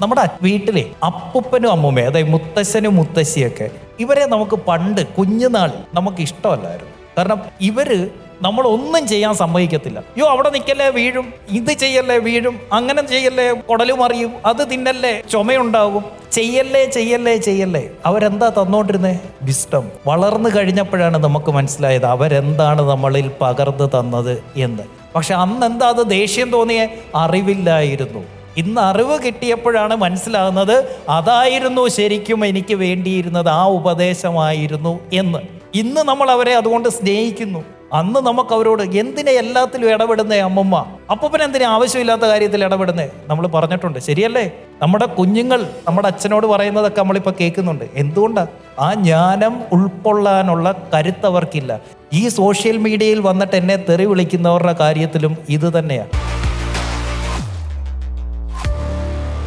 നമ്മുടെ വീട്ടിലെ അപ്പൂപ്പനും അമ്മൂമ്മയും, അതായത് മുത്തശ്ശനും മുത്തശ്ശിയൊക്കെ, ഇവരെ നമുക്ക് പണ്ട് കുഞ്ഞുനാളിൽ നമുക്ക് ഇഷ്ടമല്ലായിരുന്നു. കാരണം ഇവര് നമ്മളൊന്നും ചെയ്യാൻ സമ്മതിക്കത്തില്ല. അയ്യോ അവിടെ നിൽക്കല്ലേ വീഴും, ഇത് ചെയ്യല്ലേ വീഴും, അങ്ങനെ ചെയ്യല്ലേ കുടലു മറിയും, അത് തിന്നല്ലേ ചുമയുണ്ടാകും, ചെയ്യല്ലേ ചെയ്യല്ലേ ചെയ്യല്ലേ. അവരെന്താ തന്നോണ്ടിരുന്നേ? വിസ്ഡം. വളർന്നു കഴിഞ്ഞപ്പോഴാണ് നമുക്ക് മനസ്സിലായത് അവരെന്താണ് നമ്മളിൽ പകർന്നു തന്നത് എന്ന്. പക്ഷെ അന്ന് എന്താ അത് ദേഷ്യം തോന്നിയേ? അറിവില്ലായിരുന്നു. ഇന്ന് അറിവ് കിട്ടിയപ്പോഴാണ് മനസ്സിലാകുന്നത് അതായിരുന്നു ശരിക്കും എനിക്ക് വേണ്ടിയിരുന്നത്, ആ ഉപദേശമായിരുന്നു എന്ന്. ഇന്ന് നമ്മൾ അവരെ അതുകൊണ്ട് സ്നേഹിക്കുന്നു. അന്ന് നമുക്ക് അവരോട് എന്തിനെ എല്ലാത്തിലും ഇടപെടുന്നേ അമ്മമ്മ, അപ്പൂപ്പൻ എന്തിനാ ആവശ്യമില്ലാത്ത കാര്യത്തിൽ ഇടപെടുന്നേ? നമ്മൾ പറഞ്ഞിട്ടുണ്ട്, ശരിയല്ലേ? നമ്മുടെ കുഞ്ഞുങ്ങൾ നമ്മുടെ അച്ഛനോട് പറയുന്നതൊക്കെ നമ്മളിപ്പോൾ കേൾക്കുന്നുണ്ട്. എന്തുകൊണ്ടാണ്? ആ ജ്ഞാനം ഉൾക്കൊള്ളാനുള്ള കരുത്തവർക്കില്ല. ഈ സോഷ്യൽ മീഡിയയിൽ വന്നിട്ട് എന്നെ തെറി വിളിക്കുന്നവരുടെ കാര്യത്തിലും ഇത് തന്നെയാണ്.